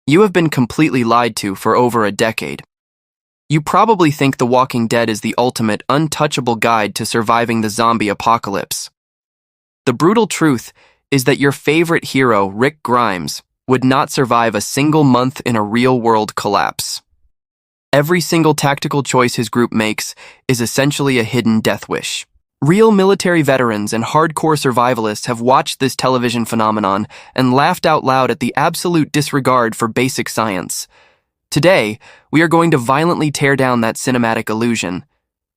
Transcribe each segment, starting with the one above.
You have been completely lied to for over a decade. You probably think The Walking Dead is the ultimate, untouchable guide to surviving the zombie apocalypse. The brutal truth is that your favorite hero, Rick Grimes, would not survive a single month in a real-world collapse. Every single tactical choice his group makes is essentially a hidden death wish. Real military veterans and hardcore survivalists have watched this television phenomenon and laughed out loud at the absolute disregard for basic science. Today, we are going to violently tear down that cinematic illusion.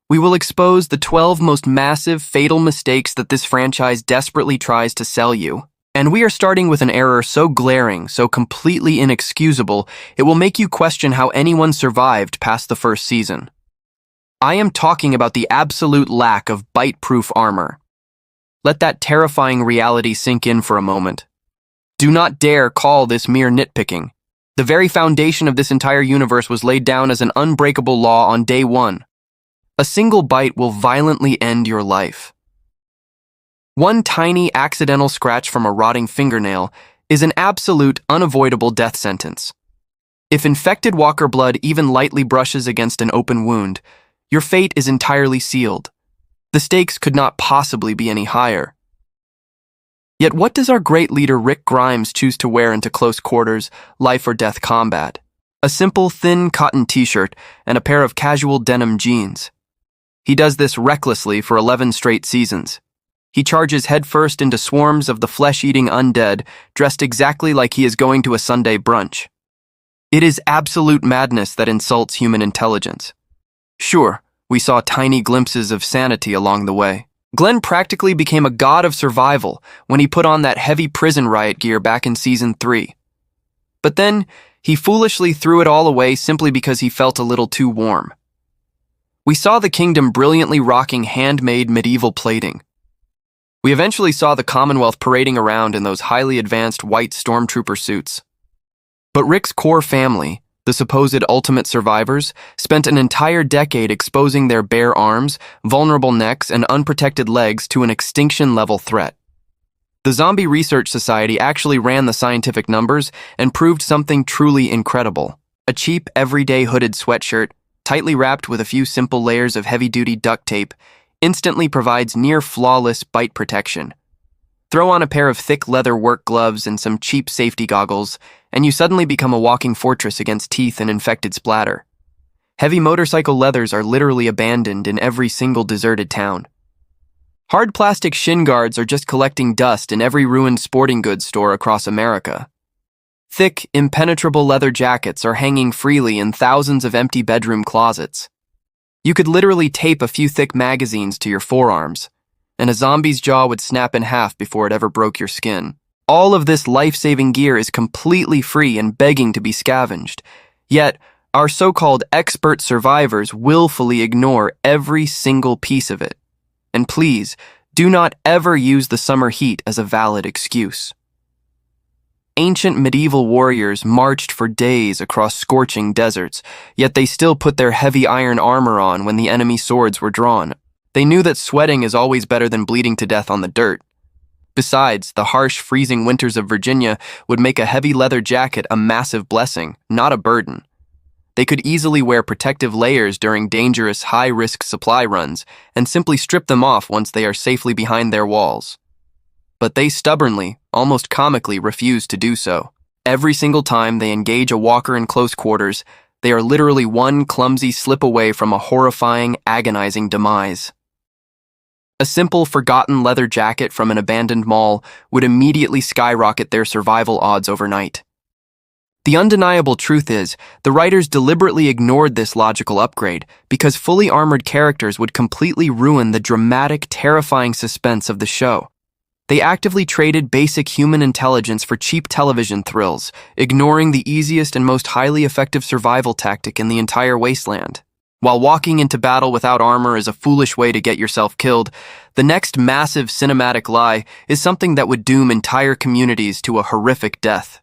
We will expose the 12 most massive, fatal mistakes that this franchise desperately tries to sell you. And we are starting with an error so glaring, so completely inexcusable, it will make you question how anyone survived past the first season. I am talking about the absolute lack of bite-proof armor. Let that terrifying reality sink in for a moment. Do not dare call this mere nitpicking. The very foundation of this entire universe was laid down as an unbreakable law on day one. A single bite will violently end your life. One tiny accidental scratch from a rotting fingernail is an absolute, unavoidable death sentence. If infected walker blood even lightly brushes against an open wound, your fate is entirely sealed. The stakes could not possibly be any higher. Yet what does our great leader Rick Grimes choose to wear into close quarters, life or death combat? A simple, thin cotton t-shirt and a pair of casual denim jeans. He does this recklessly for 11 straight seasons. He charges headfirst into swarms of the flesh-eating undead, dressed exactly like he is going to a Sunday brunch. It is absolute madness that insults human intelligence. Sure, we saw tiny glimpses of sanity along the way. Glenn practically became a god of survival when he put on that heavy prison riot gear back in Season 3. But then, he foolishly threw it all away simply because he felt a little too warm. We saw the kingdom brilliantly rocking handmade medieval plating. We eventually saw the Commonwealth parading around in those highly advanced white stormtrooper suits. But Rick's core family, the supposed ultimate survivors, spent an entire decade exposing their bare arms, vulnerable necks, and unprotected legs to an extinction-level threat. The Zombie Research Society actually ran the scientific numbers and proved something truly incredible. A cheap, everyday hooded sweatshirt, tightly wrapped with a few simple layers of heavy-duty duct tape, instantly provides near-flawless bite protection. Throw on a pair of thick leather work gloves and some cheap safety goggles, and you suddenly become a walking fortress against teeth and infected splatter. Heavy motorcycle leathers are literally abandoned in every single deserted town. Hard plastic shin guards are just collecting dust in every ruined sporting goods store across America. Thick, impenetrable leather jackets are hanging freely in thousands of empty bedroom closets. You could literally tape a few thick magazines to your forearms, and a zombie's jaw would snap in half before it ever broke your skin. All of this life-saving gear is completely free and begging to be scavenged. Yet, our so-called expert survivors willfully ignore every single piece of it. And please, do not ever use the summer heat as a valid excuse. Ancient medieval warriors marched for days across scorching deserts, yet they still put their heavy iron armor on when the enemy swords were drawn. They knew that sweating is always better than bleeding to death on the dirt. Besides, the harsh, freezing winters of Virginia would make a heavy leather jacket a massive blessing, not a burden. They could easily wear protective layers during dangerous, high-risk supply runs and simply strip them off once they are safely behind their walls. But they stubbornly, almost comically, refuse to do so. Every single time they engage a walker in close quarters, they are literally one clumsy slip away from a horrifying, agonizing demise. A simple, forgotten leather jacket from an abandoned mall would immediately skyrocket their survival odds overnight. The undeniable truth is, the writers deliberately ignored this logical upgrade because fully armored characters would completely ruin the dramatic, terrifying suspense of the show. They actively traded basic human intelligence for cheap television thrills, ignoring the easiest and most highly effective survival tactic in the entire wasteland. While walking into battle without armor is a foolish way to get yourself killed, the next massive cinematic lie is something that would doom entire communities to a horrific death.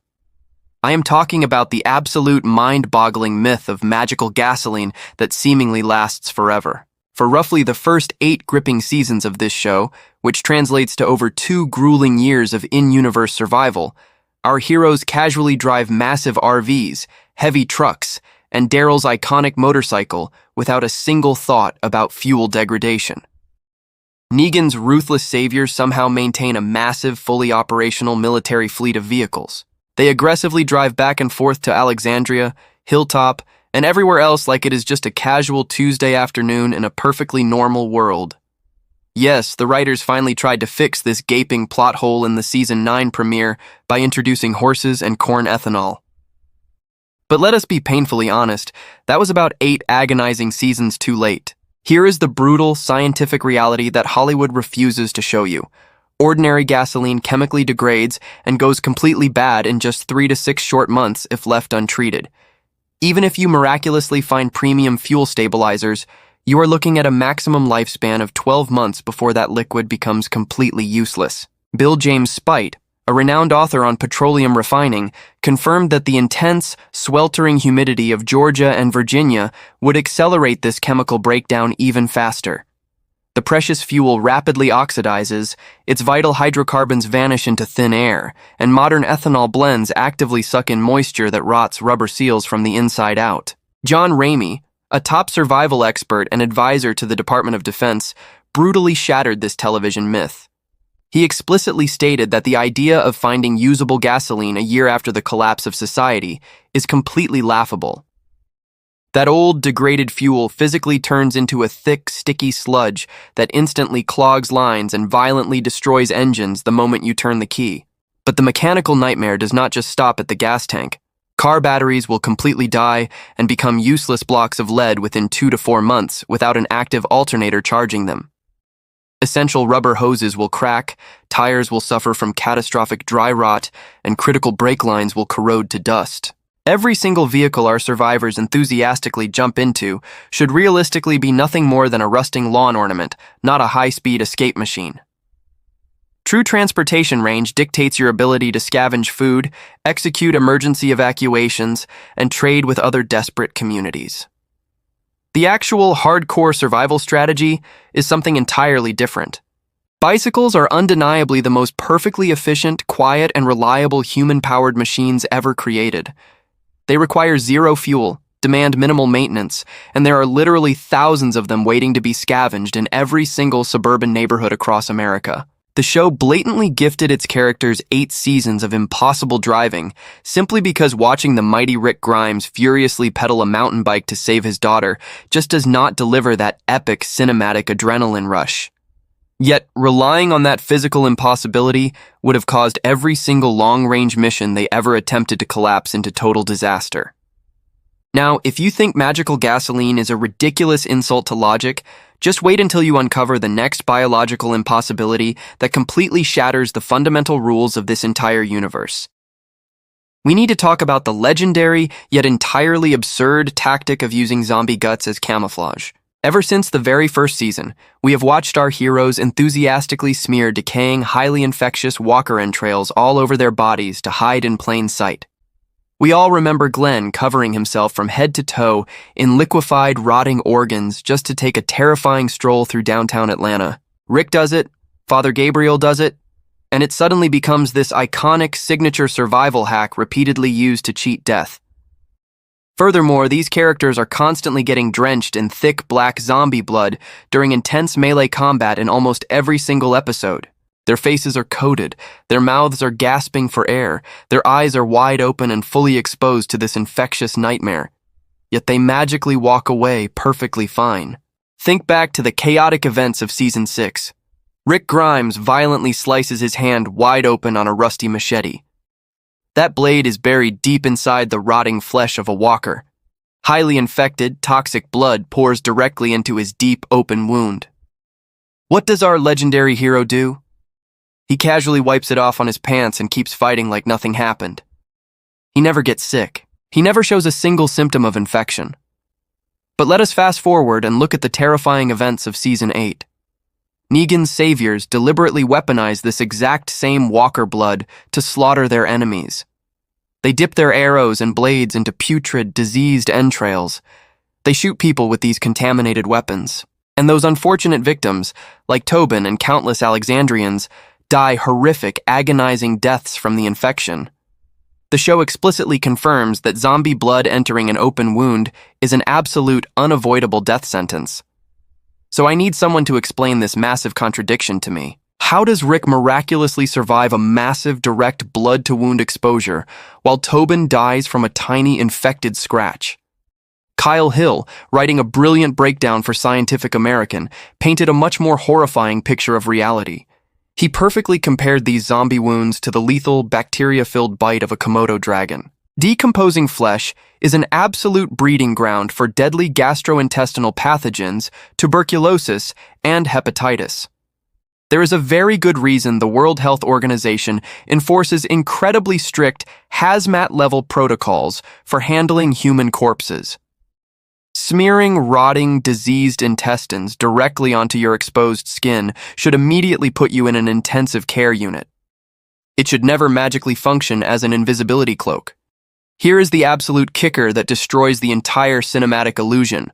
I am talking about the absolute mind-boggling myth of magical gasoline that seemingly lasts forever. For roughly the first 8 gripping seasons of this show, which translates to over 2 grueling years of in-universe survival, Our heroes casually drive massive RVs, heavy trucks, and Daryl's iconic motorcycle without a single thought about fuel degradation. Negan's ruthless saviors somehow maintain a massive, fully operational military fleet of vehicles. They aggressively drive back and forth to Alexandria, Hilltop, and everywhere else like it is just a casual Tuesday afternoon in a perfectly normal world. Yes, the writers finally tried to fix this gaping plot hole in the Season 9 premiere by introducing horses and corn ethanol. But let us be painfully honest, that was about 8 agonizing seasons too late. Here is the brutal, scientific reality that Hollywood refuses to show you. Ordinary gasoline chemically degrades and goes completely bad in just 3 to 6 short months if left untreated. Even if you miraculously find premium fuel stabilizers, you are looking at a maximum lifespan of 12 months before that liquid becomes completely useless. Bill James Spite, a renowned author on petroleum refining, confirmed that the intense, sweltering humidity of Georgia and Virginia would accelerate this chemical breakdown even faster. The precious fuel rapidly oxidizes, its vital hydrocarbons vanish into thin air, and modern ethanol blends actively suck in moisture that rots rubber seals from the inside out. John Ramey, a top survival expert and advisor to the Department of Defense, brutally shattered this television myth. He explicitly stated that the idea of finding usable gasoline a year after the collapse of society is completely laughable. That old, degraded fuel physically turns into a thick, sticky sludge that instantly clogs lines and violently destroys engines the moment you turn the key. But the mechanical nightmare does not just stop at the gas tank. Car batteries will completely die and become useless blocks of lead within 2 to 4 months without an active alternator charging them. Essential rubber hoses will crack, tires will suffer from catastrophic dry rot, and critical brake lines will corrode to dust. Every single vehicle our survivors enthusiastically jump into should realistically be nothing more than a rusting lawn ornament, not a high-speed escape machine. True transportation range dictates your ability to scavenge food, execute emergency evacuations, and trade with other desperate communities. The actual hardcore survival strategy is something entirely different. Bicycles are undeniably the most perfectly efficient, quiet, and reliable human-powered machines ever created. They require zero fuel, demand minimal maintenance, and there are literally thousands of them waiting to be scavenged in every single suburban neighborhood across America. The show blatantly gifted its characters 8 seasons of impossible driving simply because watching the mighty Rick Grimes furiously pedal a mountain bike to save his daughter just does not deliver that epic cinematic adrenaline rush. Yet, relying on that physical impossibility would have caused every single long-range mission they ever attempted to collapse into total disaster. Now, if you think magical gasoline is a ridiculous insult to logic, just wait until you uncover the next biological impossibility that completely shatters the fundamental rules of this entire universe. We need to talk about the legendary, yet entirely absurd tactic of using zombie guts as camouflage. Ever since the very first season, we have watched our heroes enthusiastically smear decaying, highly infectious walker entrails all over their bodies to hide in plain sight. We all remember Glenn covering himself from head to toe in liquefied, rotting organs just to take a terrifying stroll through downtown Atlanta. Rick does it, Father Gabriel does it, and it suddenly becomes this iconic signature survival hack repeatedly used to cheat death. Furthermore, these characters are constantly getting drenched in thick black zombie blood during intense melee combat in almost every single episode. Their faces are coated, their mouths are gasping for air, their eyes are wide open and fully exposed to this infectious nightmare. Yet they magically walk away perfectly fine. Think back to the chaotic events of Season 6. Rick Grimes violently slices his hand wide open on a rusty machete. That blade is buried deep inside the rotting flesh of a walker. Highly infected, toxic blood pours directly into his deep, open wound. What does our legendary hero do? He casually wipes it off on his pants and keeps fighting like nothing happened. He never gets sick. He never shows a single symptom of infection. But let us fast forward and look at the terrifying events of Season 8. Negan's saviors deliberately weaponize this exact same walker blood to slaughter their enemies. They dip their arrows and blades into putrid, diseased entrails. They shoot people with these contaminated weapons. And those unfortunate victims, like Tobin and countless Alexandrians, die horrific, agonizing deaths from the infection. The show explicitly confirms that zombie blood entering an open wound is an absolute, unavoidable death sentence. So I need someone to explain this massive contradiction to me. How does Rick miraculously survive a massive direct blood-to-wound exposure while Tobin dies from a tiny infected scratch? Kyle Hill, writing a brilliant breakdown for Scientific American, painted a much more horrifying picture of reality. He perfectly compared these zombie wounds to the lethal, bacteria-filled bite of a Komodo dragon. Decomposing flesh is an absolute breeding ground for deadly gastrointestinal pathogens, tuberculosis, and hepatitis. There is a very good reason the World Health Organization enforces incredibly strict hazmat-level protocols for handling human corpses. Smearing rotting, diseased intestines directly onto your exposed skin should immediately put you in an intensive care unit. It should never magically function as an invisibility cloak. Here is the absolute kicker that destroys the entire cinematic illusion.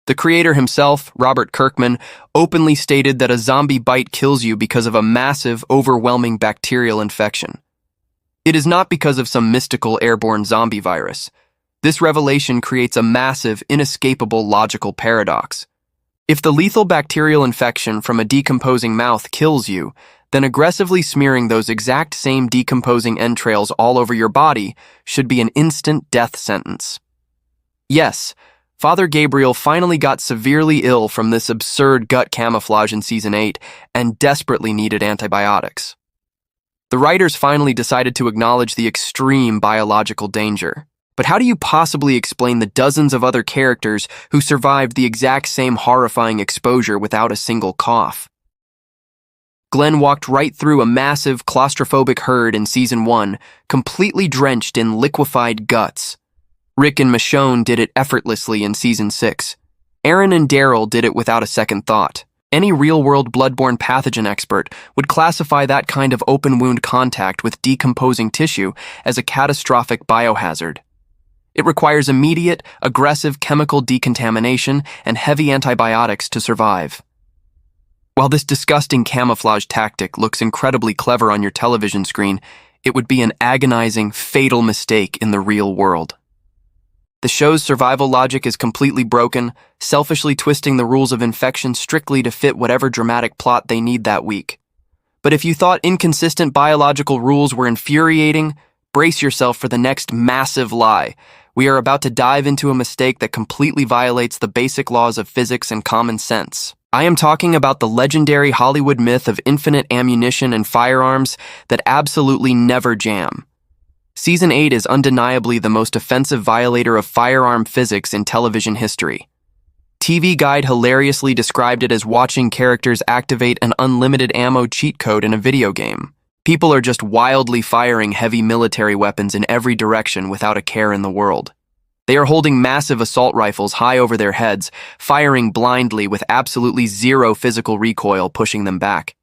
The creator himself, Robert Kirkman, openly stated that a zombie bite kills you because of a massive, overwhelming bacterial infection. It is not because of some mystical airborne zombie virus. This revelation creates a massive, inescapable logical paradox. If the lethal bacterial infection from a decomposing mouth kills you, then aggressively smearing those exact same decomposing entrails all over your body should be an instant death sentence. Yes, Father Gabriel finally got severely ill from this absurd gut camouflage in Season 8 and desperately needed antibiotics. The writers finally decided to acknowledge the extreme biological danger. But how do you possibly explain the dozens of other characters who survived the exact same horrifying exposure without a single cough? Glenn walked right through a massive claustrophobic herd in Season 1, completely drenched in liquefied guts. Rick and Michonne did it effortlessly in Season 6. Aaron and Daryl did it without a second thought. Any real-world bloodborne pathogen expert would classify that kind of open wound contact with decomposing tissue as a catastrophic biohazard. It requires immediate, aggressive chemical decontamination and heavy antibiotics to survive. While this disgusting camouflage tactic looks incredibly clever on your television screen, it would be an agonizing, fatal mistake in the real world. The show's survival logic is completely broken, selfishly twisting the rules of infection strictly to fit whatever dramatic plot they need that week. But if you thought inconsistent biological rules were infuriating, brace yourself for the next massive lie. We are about to dive into a mistake that completely violates the basic laws of physics and common sense. I am talking about the legendary Hollywood myth of infinite ammunition and firearms that absolutely never jam. Season 8 is undeniably the most offensive violator of firearm physics in television history. TV Guide hilariously described it as watching characters activate an unlimited ammo cheat code in a video game. People are just wildly firing heavy military weapons in every direction without a care in the world. They are holding massive assault rifles high over their heads, firing blindly with absolutely zero physical recoil pushing them back.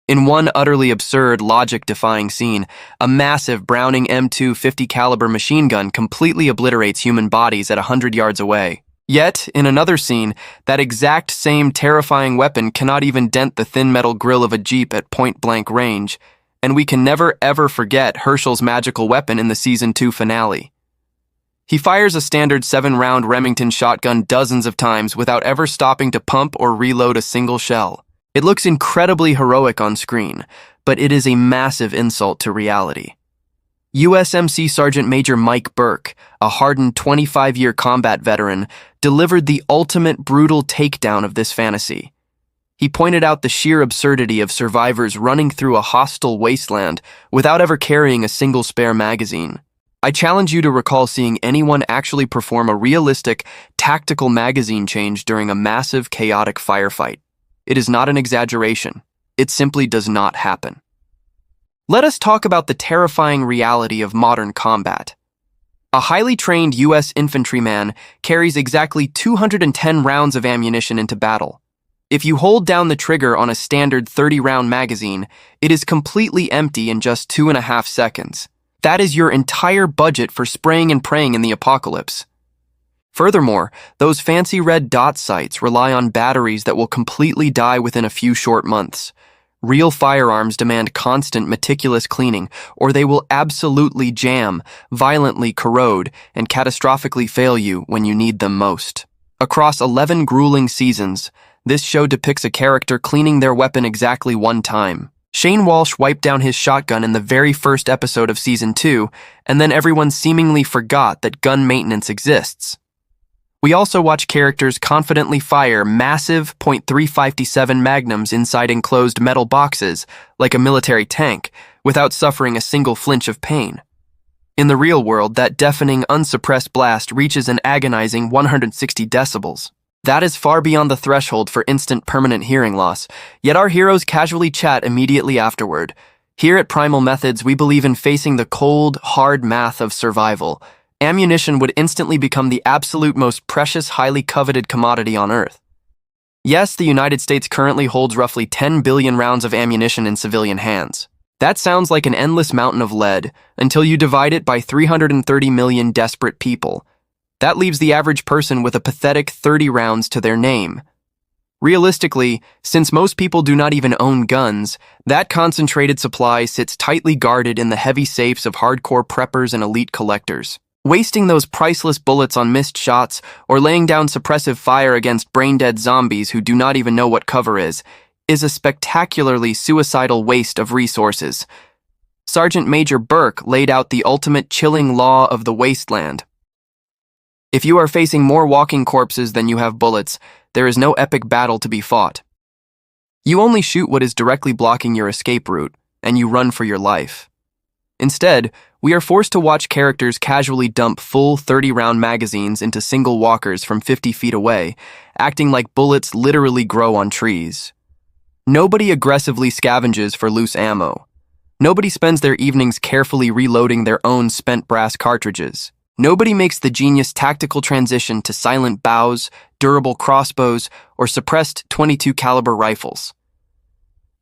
In one utterly absurd, logic-defying scene, a massive Browning M2 50 caliber machine gun completely obliterates human bodies at 100 yards away. Yet, in another scene, that exact same terrifying weapon cannot even dent the thin metal grille of a Jeep at point-blank range, and we can never ever forget Herschel's magical weapon in the Season 2 finale. He fires a standard 7-round Remington shotgun dozens of times without ever stopping to pump or reload a single shell. It looks incredibly heroic on screen, but it is a massive insult to reality. USMC Sergeant Major Mike Burke, a hardened 25-year combat veteran, delivered the ultimate brutal takedown of this fantasy. He pointed out the sheer absurdity of survivors running through a hostile wasteland without ever carrying a single spare magazine. I challenge you to recall seeing anyone actually perform a realistic, tactical magazine change during a massive, chaotic firefight. It is not an exaggeration. It simply does not happen. Let us talk about the terrifying reality of modern combat. A highly trained U.S. infantryman carries exactly 210 rounds of ammunition into battle. If you hold down the trigger on a standard 30-round magazine, it is completely empty in just 2.5 seconds. That is your entire budget for spraying and praying in the apocalypse. Furthermore, those fancy red dot sights rely on batteries that will completely die within a few short months. Real firearms demand constant, meticulous cleaning, or they will absolutely jam, violently corrode, and catastrophically fail you when you need them most. Across 11 grueling seasons, this show depicts a character cleaning their weapon exactly one time. Shane Walsh wiped down his shotgun in the very first episode of Season 2, and then everyone seemingly forgot that gun maintenance exists. We also watch characters confidently fire massive .357 magnums inside enclosed metal boxes, like a military tank, without suffering a single flinch of pain. In the real world, that deafening, unsuppressed blast reaches an agonizing 160 decibels. That is far beyond the threshold for instant permanent hearing loss, yet our heroes casually chat immediately afterward. Here at Primal Methods, we believe in facing the cold, hard math of survival. Ammunition would instantly become the absolute most precious, highly coveted commodity on Earth. Yes, the United States currently holds roughly 10 billion rounds of ammunition in civilian hands. That sounds like an endless mountain of lead, until you divide it by 330 million desperate people. That leaves the average person with a pathetic 30 rounds to their name. Realistically, since most people do not even own guns, that concentrated supply sits tightly guarded in the heavy safes of hardcore preppers and elite collectors. Wasting those priceless bullets on missed shots or laying down suppressive fire against brain-dead zombies who do not even know what cover is a spectacularly suicidal waste of resources. Sergeant Major Burke laid out the ultimate chilling law of the wasteland. If you are facing more walking corpses than you have bullets, there is no epic battle to be fought. You only shoot what is directly blocking your escape route, and you run for your life. Instead, we are forced to watch characters casually dump full 30-round magazines into single walkers from 50 feet away, acting like bullets literally grow on trees. Nobody aggressively scavenges for loose ammo. Nobody spends their evenings carefully reloading their own spent brass cartridges. Nobody makes the genius tactical transition to silent bows, durable crossbows, or suppressed .22 caliber rifles.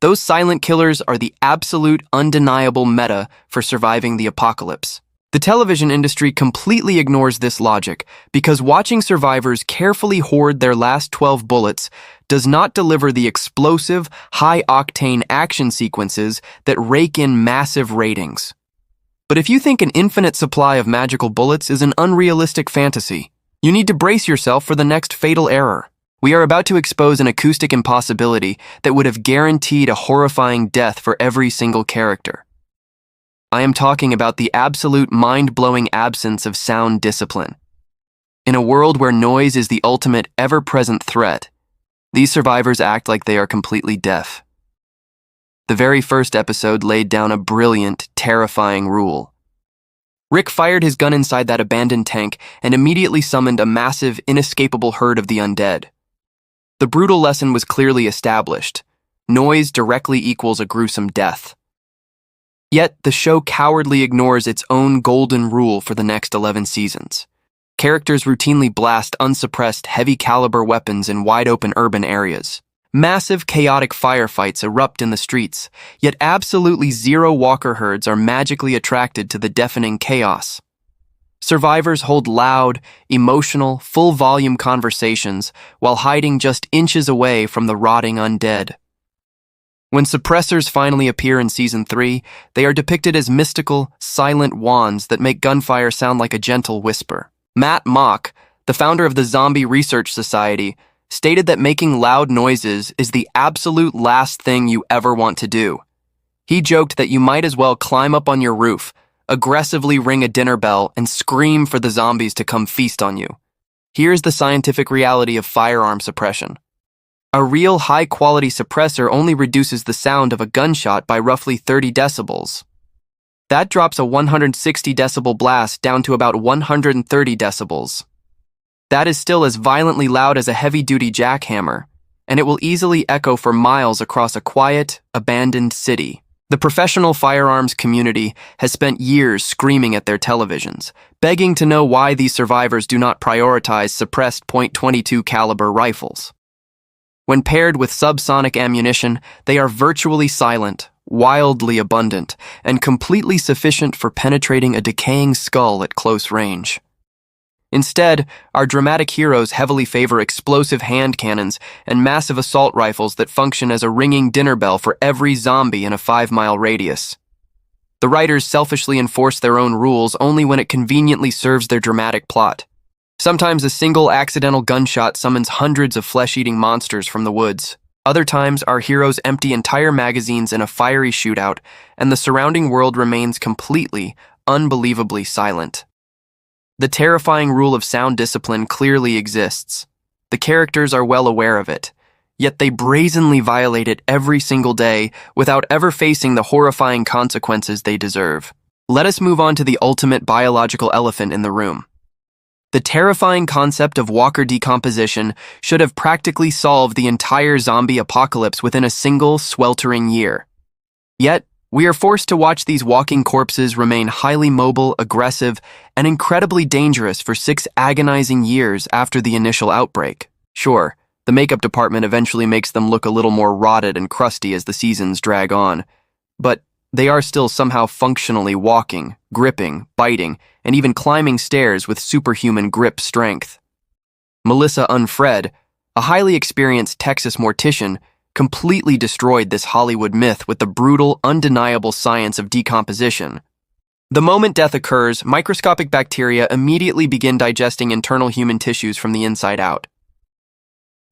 Those silent killers are the absolute, undeniable meta for surviving the apocalypse. The television industry completely ignores this logic because watching survivors carefully hoard their last 12 bullets does not deliver the explosive, high-octane action sequences that rake in massive ratings. But if you think an infinite supply of magical bullets is an unrealistic fantasy, you need to brace yourself for the next fatal error. We are about to expose an acoustic impossibility that would have guaranteed a horrifying death for every single character. I am talking about the absolute mind-blowing absence of sound discipline. In a world where noise is the ultimate, ever-present threat, these survivors act like they are completely deaf. The very first episode laid down a brilliant, terrifying rule. Rick fired his gun inside that abandoned tank and immediately summoned a massive, inescapable herd of the undead. The brutal lesson was clearly established. Noise directly equals a gruesome death. Yet, the show cowardly ignores its own golden rule for the next 11 seasons. Characters routinely blast unsuppressed, heavy-caliber weapons in wide-open urban areas. Massive, chaotic firefights erupt in the streets, yet absolutely zero walker herds are magically attracted to the deafening chaos. Survivors hold loud, emotional, full-volume conversations while hiding just inches away from the rotting undead. When suppressors finally appear in Season 3, they are depicted as mystical, silent wands that make gunfire sound like a gentle whisper. Matt Mock, the founder of the Zombie Research Society, stated that making loud noises is the absolute last thing you ever want to do. He joked that you might as well climb up on your roof, aggressively ring a dinner bell, and scream for the zombies to come feast on you. Here's the scientific reality of firearm suppression. A real high-quality suppressor only reduces the sound of a gunshot by roughly 30 decibels. That drops a 160 decibel blast down to about 130 decibels. That is still as violently loud as a heavy-duty jackhammer, and it will easily echo for miles across a quiet, abandoned city. The professional firearms community has spent years screaming at their televisions, begging to know why these survivors do not prioritize suppressed .22 caliber rifles. When paired with subsonic ammunition, they are virtually silent, wildly abundant, and completely sufficient for penetrating a decaying skull at close range. Instead, our dramatic heroes heavily favor explosive hand cannons and massive assault rifles that function as a ringing dinner bell for every zombie in a 5-mile radius. The writers selfishly enforce their own rules only when it conveniently serves their dramatic plot. Sometimes a single accidental gunshot summons hundreds of flesh-eating monsters from the woods. Other times, our heroes empty entire magazines in a fiery shootout, and the surrounding world remains completely, unbelievably silent. The terrifying rule of sound discipline clearly exists. The characters are well aware of it, yet they brazenly violate it every single day without ever facing the horrifying consequences they deserve. Let us move on to the ultimate biological elephant in the room. The terrifying concept of walker decomposition should have practically solved the entire zombie apocalypse within a single, sweltering year. Yet, we are forced to watch these walking corpses remain highly mobile, aggressive, and incredibly dangerous for 6 agonizing years after the initial outbreak. Sure, the makeup department eventually makes them look a little more rotted and crusty as the seasons drag on, but they are still somehow functionally walking, gripping, biting, and even climbing stairs with superhuman grip strength. Melissa Unfred, a highly experienced Texas mortician, completely destroyed this Hollywood myth with the brutal, undeniable science of decomposition. The moment death occurs, microscopic bacteria immediately begin digesting internal human tissues from the inside out.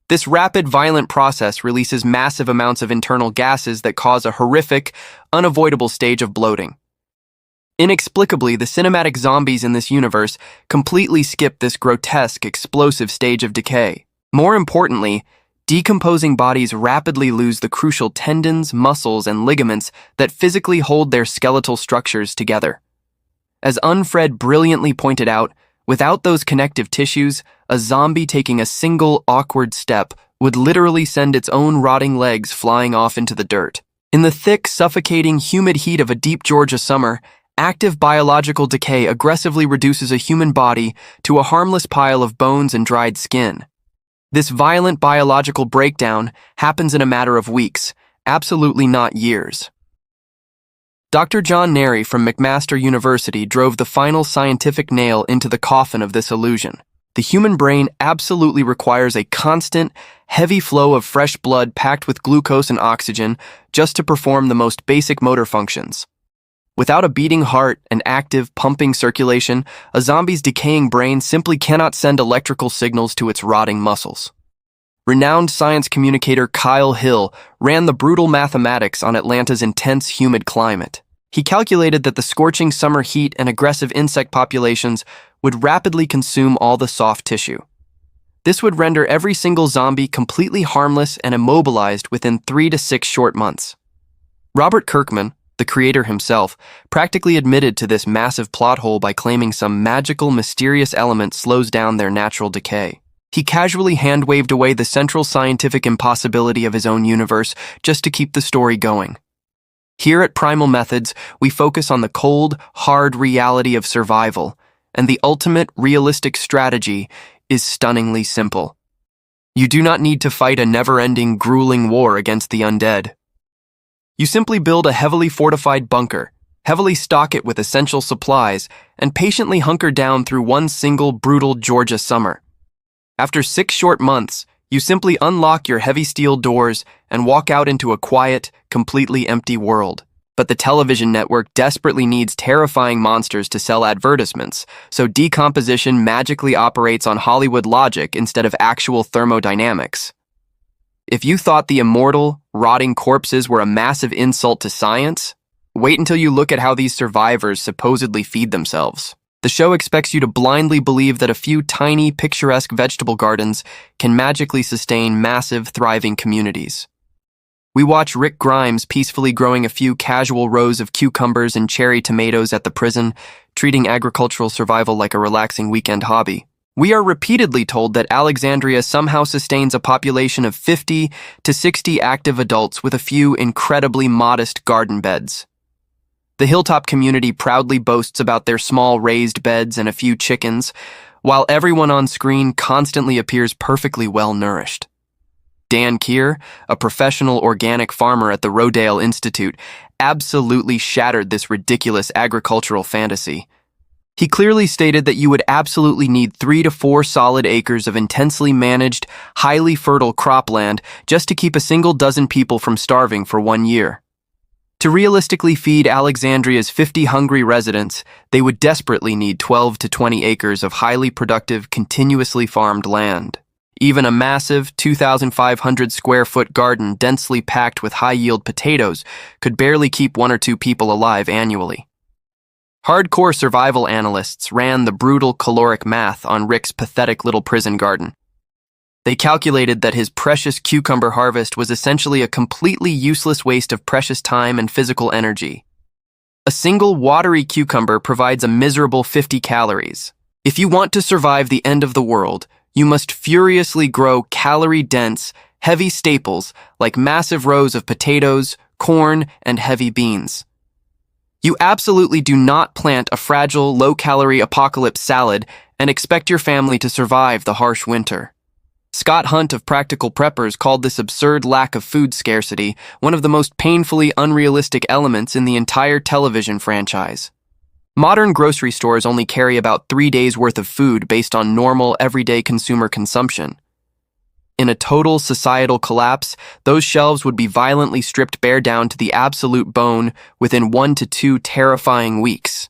This rapid, violent process releases massive amounts of internal gases that cause a horrific, unavoidable stage of bloating. Inexplicably, the cinematic zombies in this universe completely skip this grotesque, explosive stage of decay. More importantly, decomposing bodies rapidly lose the crucial tendons, muscles, and ligaments that physically hold their skeletal structures together. As Unfred brilliantly pointed out, without those connective tissues, a zombie taking a single awkward step would literally send its own rotting legs flying off into the dirt. In the thick, suffocating, humid heat of a deep Georgia summer, active biological decay aggressively reduces a human body to a harmless pile of bones and dried skin. This violent biological breakdown happens in a matter of weeks, absolutely not years. Dr. John Neri from McMaster University drove the final scientific nail into the coffin of this illusion. The human brain absolutely requires a constant, heavy flow of fresh blood packed with glucose and oxygen just to perform the most basic motor functions. Without a beating heart and active, pumping circulation, a zombie's decaying brain simply cannot send electrical signals to its rotting muscles. Renowned science communicator Kyle Hill ran the brutal mathematics on Atlanta's intense, humid climate. He calculated that the scorching summer heat and aggressive insect populations would rapidly consume all the soft tissue. This would render every single zombie completely harmless and immobilized within 3 to 6 short months. Robert Kirkman, the creator himself, practically admitted to this massive plot hole by claiming some magical, mysterious element slows down their natural decay. He casually hand-waved away the central scientific impossibility of his own universe just to keep the story going. Here at Primal Methods, we focus on the cold, hard reality of survival, and the ultimate realistic strategy is stunningly simple. You do not need to fight a never-ending, grueling war against the undead. You simply build a heavily fortified bunker, heavily stock it with essential supplies, and patiently hunker down through one single brutal Georgia summer. After 6 short months, you simply unlock your heavy steel doors and walk out into a quiet, completely empty world. But the television network desperately needs terrifying monsters to sell advertisements, so decomposition magically operates on Hollywood logic instead of actual thermodynamics. If you thought the immortal, rotting corpses were a massive insult to science, wait until you look at how these survivors supposedly feed themselves. The show expects you to blindly believe that a few tiny, picturesque vegetable gardens can magically sustain massive, thriving communities. We watch Rick Grimes peacefully growing a few casual rows of cucumbers and cherry tomatoes at the prison, treating agricultural survival like a relaxing weekend hobby. We are repeatedly told that Alexandria somehow sustains a population of 50 to 60 active adults with a few incredibly modest garden beds. The Hilltop community proudly boasts about their small raised beds and a few chickens, while everyone on screen constantly appears perfectly well-nourished. Dan Keir, a professional organic farmer at the Rodale Institute, absolutely shattered this ridiculous agricultural fantasy. He clearly stated that you would absolutely need 3 to 4 solid acres of intensely managed, highly fertile cropland just to keep a single dozen people from starving for 1 year. To realistically feed Alexandria's 50 hungry residents, they would desperately need 12 to 20 acres of highly productive, continuously farmed land. Even a massive 2,500 square foot garden densely packed with high-yield potatoes could barely keep 1 or 2 people alive annually. Hardcore survival analysts ran the brutal caloric math on Rick's pathetic little prison garden. They calculated that his precious cucumber harvest was essentially a completely useless waste of precious time and physical energy. A single watery cucumber provides a miserable 50 calories. If you want to survive the end of the world, you must furiously grow calorie-dense, heavy staples like massive rows of potatoes, corn, and heavy beans. You absolutely do not plant a fragile, low-calorie apocalypse salad and expect your family to survive the harsh winter. Scott Hunt of Practical Preppers called this absurd lack of food scarcity one of the most painfully unrealistic elements in the entire television franchise. Modern grocery stores only carry about 3 days' worth of food based on normal, everyday consumer consumption. In a total societal collapse, those shelves would be violently stripped bare down to the absolute bone within 1 to 2 terrifying weeks.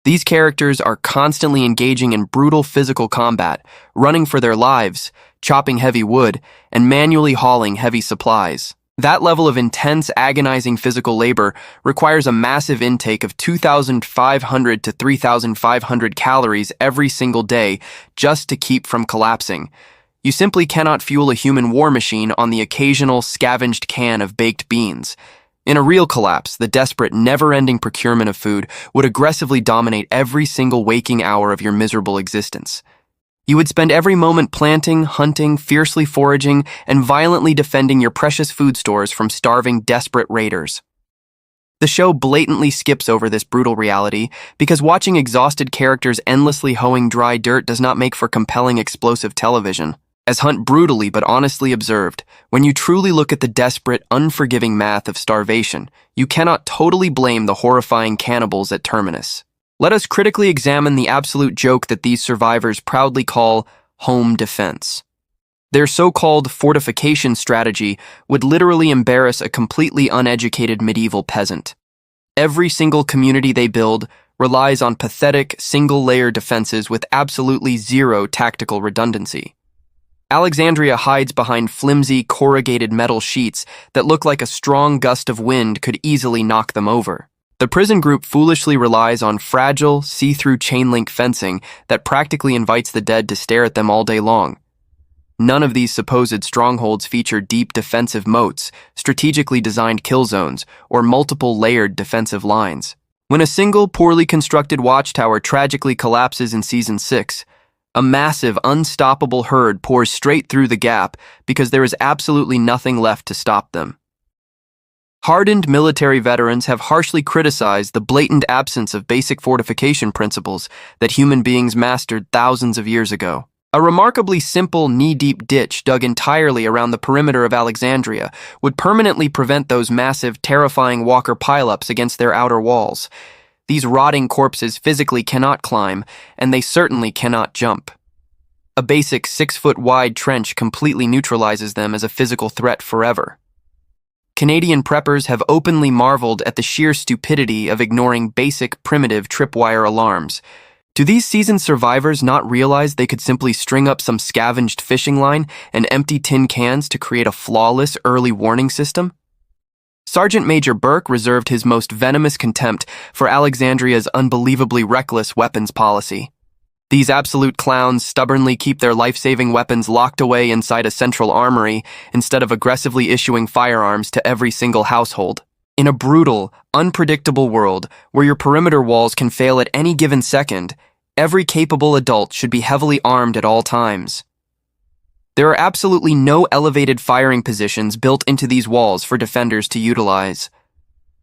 These characters are constantly engaging in brutal physical combat, running for their lives, chopping heavy wood, and manually hauling heavy supplies. That level of intense, agonizing physical labor requires a massive intake of 2,500 to 3,500 calories every single day just to keep from collapsing. You simply cannot fuel a human war machine on the occasional scavenged can of baked beans. In a real collapse, the desperate, never-ending procurement of food would aggressively dominate every single waking hour of your miserable existence. You would spend every moment planting, hunting, fiercely foraging, and violently defending your precious food stores from starving, desperate raiders. The show blatantly skips over this brutal reality because watching exhausted characters endlessly hoeing dry dirt does not make for compelling, explosive television. As Hunt brutally but honestly observed, when you truly look at the desperate, unforgiving math of starvation, you cannot totally blame the horrifying cannibals at Terminus. Let us critically examine the absolute joke that these survivors proudly call home defense. Their so-called fortification strategy would literally embarrass a completely uneducated medieval peasant. Every single community they build relies on pathetic, single-layer defenses with absolutely zero tactical redundancy. Alexandria hides behind flimsy, corrugated metal sheets that look like a strong gust of wind could easily knock them over. The prison group foolishly relies on fragile, see-through chain-link fencing that practically invites the dead to stare at them all day long. None of these supposed strongholds feature deep defensive moats, strategically designed kill zones, or multiple layered defensive lines. When a single, poorly constructed watchtower tragically collapses in Season 6, a massive, unstoppable herd pours straight through the gap because there is absolutely nothing left to stop them. Hardened military veterans have harshly criticized the blatant absence of basic fortification principles that human beings mastered thousands of years ago. A remarkably simple knee-deep ditch dug entirely around the perimeter of Alexandria would permanently prevent those massive, terrifying walker pileups against their outer walls. These rotting corpses physically cannot climb, and they certainly cannot jump. A basic 6-foot-wide trench completely neutralizes them as a physical threat forever. Canadian preppers have openly marveled at the sheer stupidity of ignoring basic, primitive tripwire alarms. Do these seasoned survivors not realize they could simply string up some scavenged fishing line and empty tin cans to create a flawless early warning system? Sergeant Major Burke reserved his most venomous contempt for Alexandria's unbelievably reckless weapons policy. These absolute clowns stubbornly keep their life-saving weapons locked away inside a central armory instead of aggressively issuing firearms to every single household. In a brutal, unpredictable world where your perimeter walls can fail at any given second, every capable adult should be heavily armed at all times. There are absolutely no elevated firing positions built into these walls for defenders to utilize.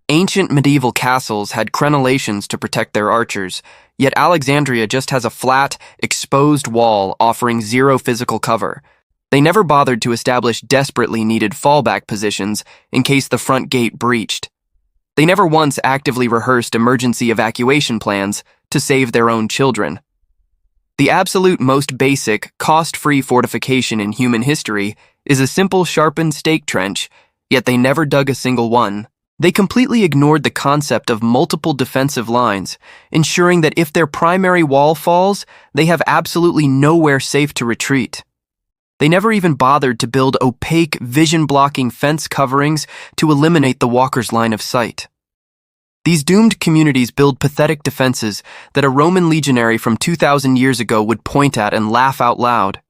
Ancient medieval castles had crenellations to protect their archers, yet Alexandria just has a flat, exposed wall offering zero physical cover. They never bothered to establish desperately needed fallback positions in case the front gate breached. They never once actively rehearsed emergency evacuation plans, to save their own children. The absolute most basic, cost-free fortification in human history is a simple sharpened stake trench, yet they never dug a single one. They completely ignored the concept of multiple defensive lines, ensuring that if their primary wall falls, they have absolutely nowhere safe to retreat. They never even bothered to build opaque, vision-blocking fence coverings to eliminate the walker's line of sight. These doomed communities build pathetic defenses that a Roman legionary from 2,000 years ago would point at and laugh out loud.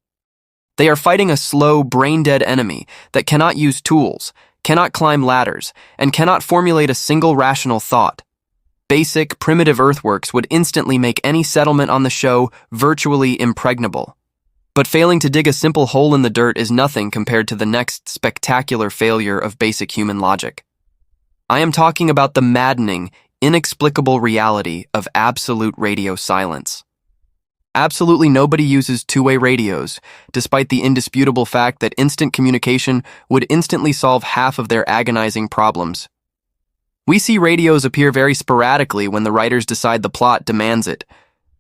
They are fighting a slow, brain-dead enemy that cannot use tools, cannot climb ladders, and cannot formulate a single rational thought. Basic, primitive earthworks would instantly make any settlement on the show virtually impregnable. But failing to dig a simple hole in the dirt is nothing compared to the next spectacular failure of basic human logic. I am talking about the maddening, inexplicable reality of absolute radio silence. Absolutely nobody uses two-way radios, despite the indisputable fact that instant communication would instantly solve half of their agonizing problems. We see radios appear very sporadically when the writers decide the plot demands it.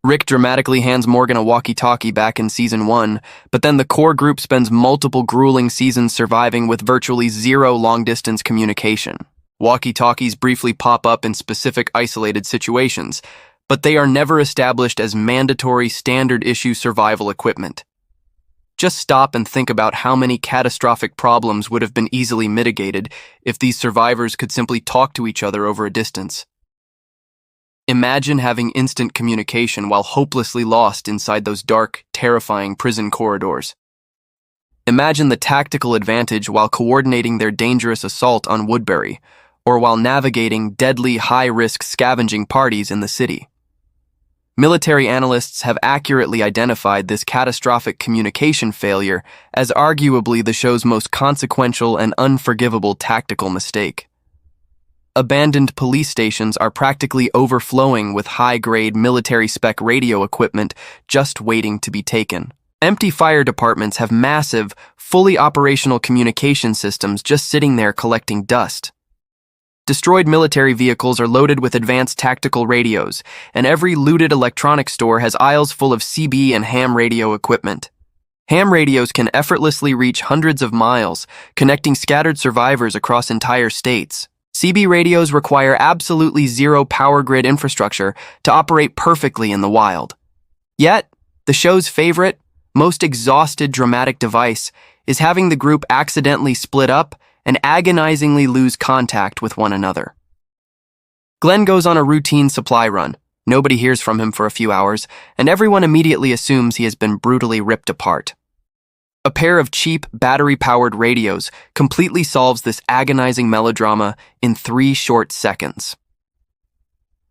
Rick dramatically hands Morgan a walkie-talkie back in Season 1, but then the core group spends multiple grueling seasons surviving with virtually zero long-distance communication. Walkie-talkies briefly pop up in specific isolated situations, but they are never established as mandatory standard-issue survival equipment. Just stop and think about how many catastrophic problems would have been easily mitigated if these survivors could simply talk to each other over a distance. Imagine having instant communication while hopelessly lost inside those dark, terrifying prison corridors. Imagine the tactical advantage while coordinating their dangerous assault on Woodbury, or while navigating deadly high-risk scavenging parties in the city. Military analysts have accurately identified this catastrophic communication failure as arguably the show's most consequential and unforgivable tactical mistake. Abandoned police stations are practically overflowing with high-grade military-spec radio equipment just waiting to be taken. Empty fire departments have massive, fully operational communication systems just sitting there collecting dust. Destroyed military vehicles are loaded with advanced tactical radios, and every looted electronics store has aisles full of CB and ham radio equipment. Ham radios can effortlessly reach hundreds of miles, connecting scattered survivors across entire states. CB radios require absolutely zero power grid infrastructure to operate perfectly in the wild. Yet, the show's favorite, most exhausted dramatic device is having the group accidentally split up and agonizingly lose contact with one another. Glenn goes on a routine supply run. Nobody hears from him for a few hours, and everyone immediately assumes he has been brutally ripped apart. A pair of cheap, battery-powered radios completely solves this agonizing melodrama in 3 short seconds.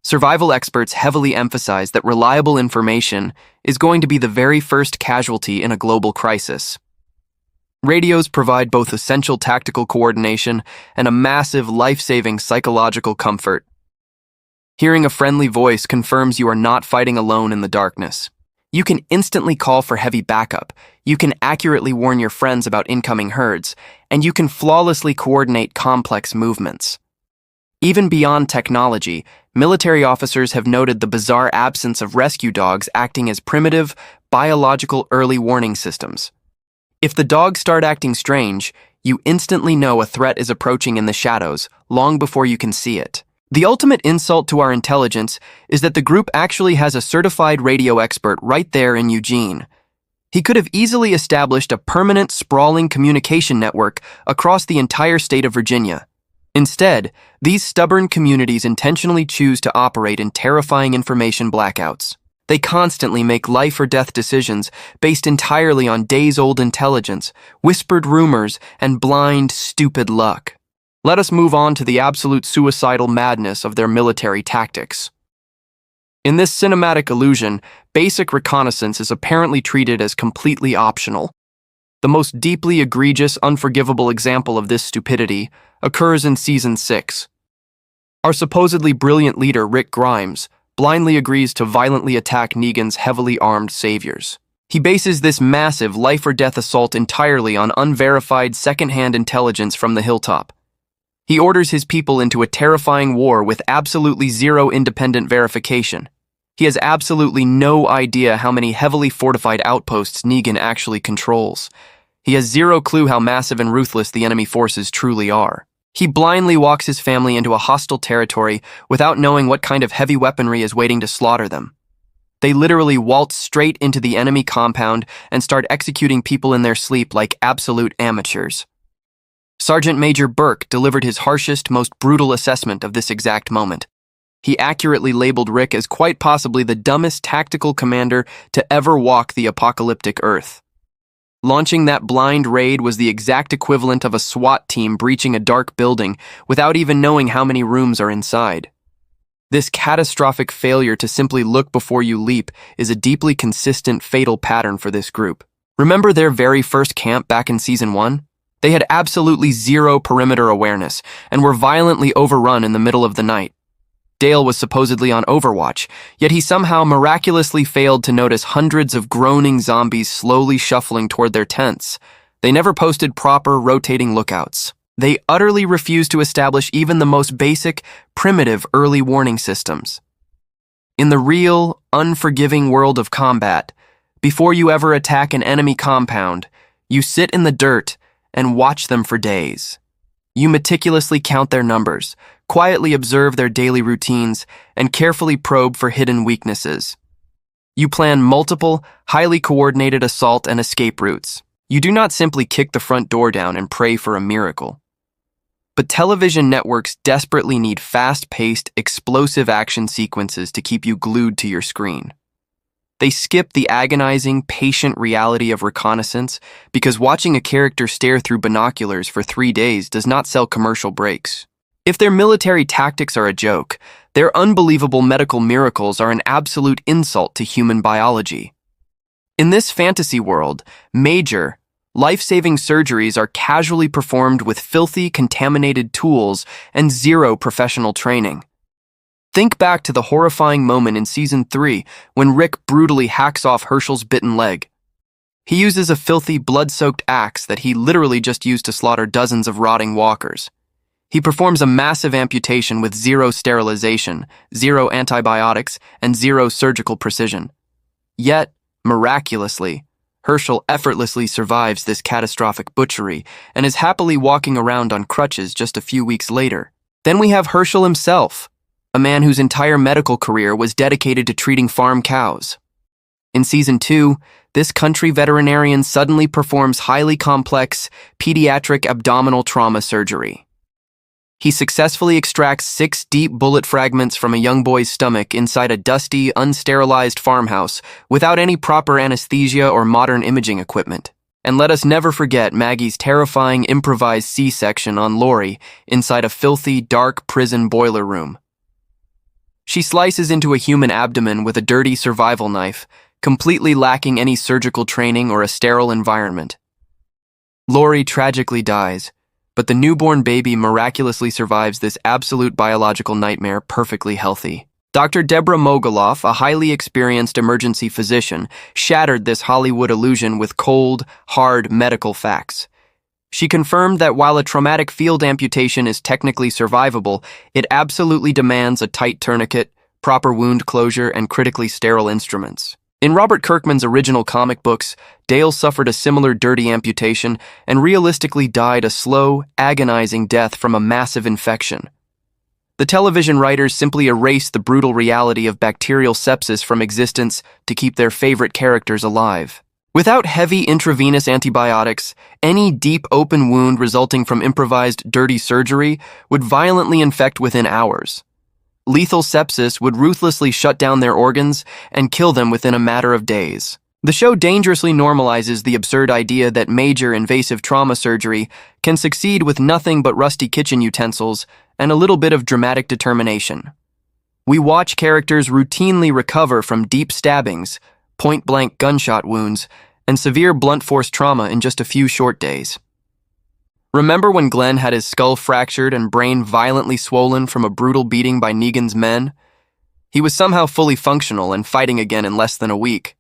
Survival experts heavily emphasize that reliable information is going to be the very first casualty in a global crisis. Radios provide both essential tactical coordination and a massive life-saving psychological comfort. Hearing a friendly voice confirms you are not fighting alone in the darkness. You can instantly call for heavy backup, you can accurately warn your friends about incoming herds, and you can flawlessly coordinate complex movements. Even beyond technology, military officers have noted the bizarre absence of rescue dogs acting as primitive, biological early warning systems. If the dogs start acting strange, you instantly know a threat is approaching in the shadows, long before you can see it. The ultimate insult to our intelligence is that the group actually has a certified radio expert right there in Eugene. He could have easily established a permanent, sprawling communication network across the entire state of Virginia. Instead, these stubborn communities intentionally choose to operate in terrifying information blackouts. They constantly make life-or-death decisions based entirely on days-old intelligence, whispered rumors, and blind, stupid luck. Let us move on to the absolute suicidal madness of their military tactics. In this cinematic illusion, basic reconnaissance is apparently treated as completely optional. The most deeply egregious, unforgivable example of this stupidity occurs in Season 6. Our supposedly brilliant leader, Rick Grimes, blindly agrees to violently attack Negan's heavily armed saviors. He bases this massive life-or-death assault entirely on unverified second-hand intelligence from the hilltop. He orders his people into a terrifying war with absolutely zero independent verification. He has absolutely no idea how many heavily fortified outposts Negan actually controls. He has zero clue how massive and ruthless the enemy forces truly are. He blindly walks his family into a hostile territory without knowing what kind of heavy weaponry is waiting to slaughter them. They literally waltz straight into the enemy compound and start executing people in their sleep like absolute amateurs. Sergeant Major Burke delivered his harshest, most brutal assessment of this exact moment. He accurately labeled Rick as quite possibly the dumbest tactical commander to ever walk the apocalyptic Earth. Launching that blind raid was the exact equivalent of a SWAT team breaching a dark building without even knowing how many rooms are inside. This catastrophic failure to simply look before you leap is a deeply consistent, fatal pattern for this group. Remember their very first camp back in Season 1? They had absolutely zero perimeter awareness and were violently overrun in the middle of the night. Dale was supposedly on Overwatch, yet he somehow miraculously failed to notice hundreds of groaning zombies slowly shuffling toward their tents. They never posted proper rotating lookouts. They utterly refused to establish even the most basic, primitive early warning systems. In the real, unforgiving world of combat, before you ever attack an enemy compound, you sit in the dirt and watch them for days. You meticulously count their numbers, quietly observe their daily routines, and carefully probe for hidden weaknesses. You plan multiple, highly coordinated assault and escape routes. You do not simply kick the front door down and pray for a miracle. But television networks desperately need fast-paced, explosive action sequences to keep you glued to your screen. They skip the agonizing, patient reality of reconnaissance because watching a character stare through binoculars for 3 days does not sell commercial breaks. If their military tactics are a joke, their unbelievable medical miracles are an absolute insult to human biology. In this fantasy world, major, life-saving surgeries are casually performed with filthy, contaminated tools and zero professional training. Think back to the horrifying moment in Season 3 when Rick brutally hacks off Herschel's bitten leg. He uses a filthy, blood-soaked axe that he literally just used to slaughter dozens of rotting walkers. He performs a massive amputation with zero sterilization, zero antibiotics, and zero surgical precision. Yet, miraculously, Herschel effortlessly survives this catastrophic butchery and is happily walking around on crutches just a few weeks later. Then we have Herschel himself, a man whose entire medical career was dedicated to treating farm cows. In Season 2, this country veterinarian suddenly performs highly complex pediatric abdominal trauma surgery. He successfully extracts 6 deep bullet fragments from a young boy's stomach inside a dusty, unsterilized farmhouse without any proper anesthesia or modern imaging equipment. And let us never forget Maggie's terrifying improvised C-section on Lori inside a filthy, dark prison boiler room. She slices into a human abdomen with a dirty survival knife, completely lacking any surgical training or a sterile environment. Lori tragically dies, but the newborn baby miraculously survives this absolute biological nightmare perfectly healthy. Dr. Deborah Mogoloff, a highly experienced emergency physician, shattered this Hollywood illusion with cold, hard medical facts. She confirmed that while a traumatic field amputation is technically survivable, it absolutely demands a tight tourniquet, proper wound closure, and critically sterile instruments. In Robert Kirkman's original comic books, Dale suffered a similar dirty amputation and realistically died a slow, agonizing death from a massive infection. The television writers simply erased the brutal reality of bacterial sepsis from existence to keep their favorite characters alive. Without heavy intravenous antibiotics, any deep open wound resulting from improvised dirty surgery would violently infect within hours. Lethal sepsis would ruthlessly shut down their organs and kill them within a matter of days. The show dangerously normalizes the absurd idea that major invasive trauma surgery can succeed with nothing but rusty kitchen utensils and a little bit of dramatic determination. We watch characters routinely recover from deep stabbings, point-blank gunshot wounds, and severe blunt force trauma in just a few short days. Remember when Glenn had his skull fractured and brain violently swollen from a brutal beating by Negan's men? He was somehow fully functional and fighting again in less than a week.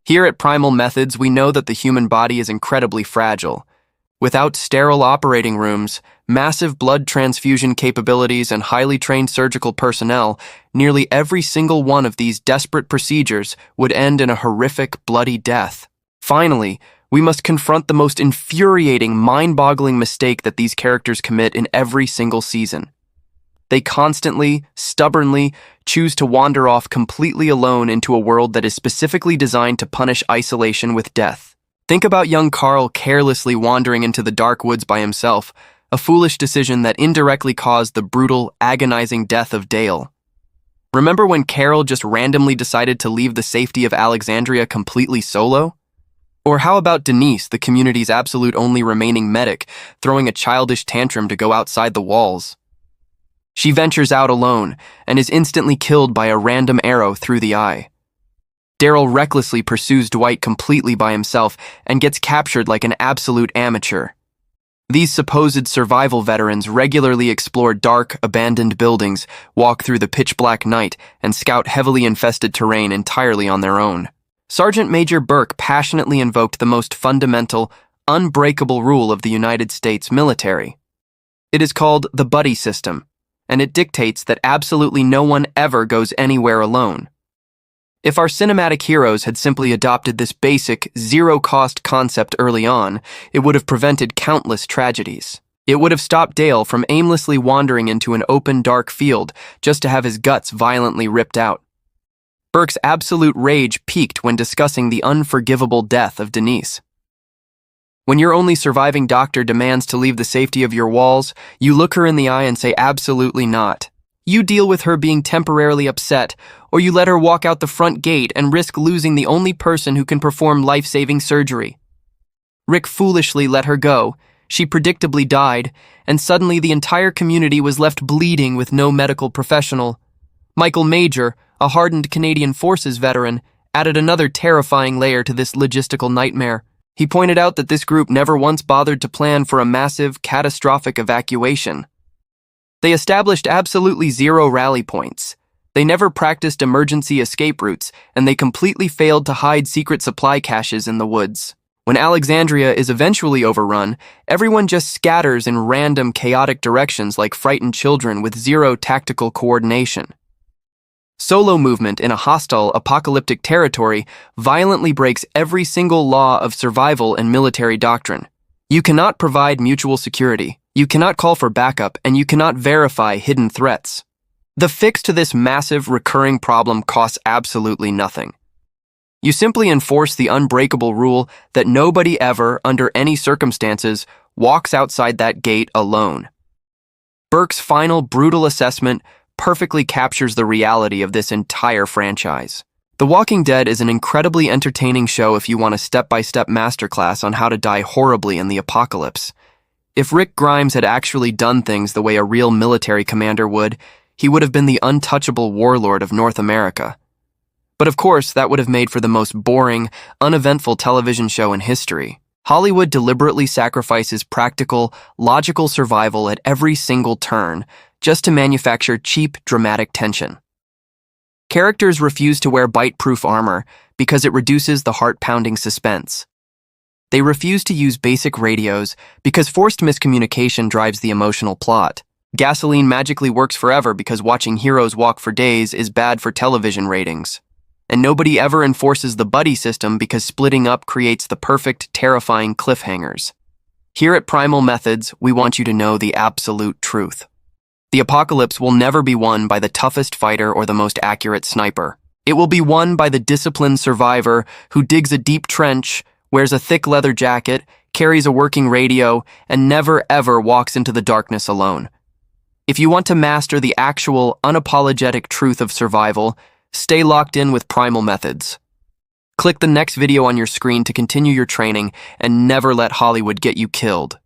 Here at Primal Methods, we know that the human body is incredibly fragile. Without sterile operating rooms, massive blood transfusion capabilities, and highly trained surgical personnel, nearly every single one of these desperate procedures would end in a horrific, bloody death. Finally, we must confront the most infuriating, mind-boggling mistake that these characters commit in every single season. They constantly, stubbornly choose to wander off completely alone into a world that is specifically designed to punish isolation with death. Think about young Carl carelessly wandering into the dark woods by himself, a foolish decision that indirectly caused the brutal, agonizing death of Dale. Remember when Carol just randomly decided to leave the safety of Alexandria completely solo? Or how about Denise, the community's absolute only remaining medic, throwing a childish tantrum to go outside the walls? She ventures out alone and is instantly killed by a random arrow through the eye. Daryl recklessly pursues Dwight completely by himself and gets captured like an absolute amateur. These supposed survival veterans regularly explore dark, abandoned buildings, walk through the pitch-black night, and scout heavily infested terrain entirely on their own. Sergeant Major Burke passionately invoked the most fundamental, unbreakable rule of the United States military. It is called the buddy system, and it dictates that absolutely no one ever goes anywhere alone. If our cinematic heroes had simply adopted this basic, zero-cost concept early on, it would have prevented countless tragedies. It would have stopped Dale from aimlessly wandering into an open, dark field just to have his guts violently ripped out. Burke's absolute rage peaked when discussing the unforgivable death of Denise. When your only surviving doctor demands to leave the safety of your walls, you look her in the eye and say absolutely not. You deal with her being temporarily upset, or you let her walk out the front gate and risk losing the only person who can perform life-saving surgery. Rick foolishly let her go. She predictably died, and suddenly the entire community was left bleeding with no medical professional. Michael Major, a hardened Canadian Forces veteran, added another terrifying layer to this logistical nightmare. He pointed out that this group never once bothered to plan for a massive, catastrophic evacuation. They established absolutely zero rally points. They never practiced emergency escape routes, and they completely failed to hide secret supply caches in the woods. When Alexandria is eventually overrun, everyone just scatters in random, chaotic directions like frightened children with zero tactical coordination. Solo movement in a hostile, apocalyptic territory violently breaks every single law of survival and military doctrine. You cannot provide mutual security. You cannot call for backup, and you cannot verify hidden threats. The fix to this massive, recurring problem costs absolutely nothing. You simply enforce the unbreakable rule that nobody ever, under any circumstances, walks outside that gate alone. Burke's final, brutal assessment perfectly captures the reality of this entire franchise. The Walking Dead is an incredibly entertaining show if you want a step-by-step masterclass on how to die horribly in the apocalypse. If Rick Grimes had actually done things the way a real military commander would, he would have been the untouchable warlord of North America. But of course, that would have made for the most boring, uneventful television show in history. Hollywood deliberately sacrifices practical, logical survival at every single turn, just to manufacture cheap, dramatic tension. Characters refuse to wear bite-proof armor because it reduces the heart-pounding suspense. They refuse to use basic radios because forced miscommunication drives the emotional plot. Gasoline magically works forever because watching heroes walk for days is bad for television ratings. And nobody ever enforces the buddy system because splitting up creates the perfect, terrifying cliffhangers. Here at Primal Methods, we want you to know the absolute truth. The apocalypse will never be won by the toughest fighter or the most accurate sniper. It will be won by the disciplined survivor who digs a deep trench, wears a thick leather jacket, carries a working radio, and never ever walks into the darkness alone. If you want to master the actual, unapologetic truth of survival, stay locked in with Primal Methods. Click the next video on your screen to continue your training and never let Hollywood get you killed.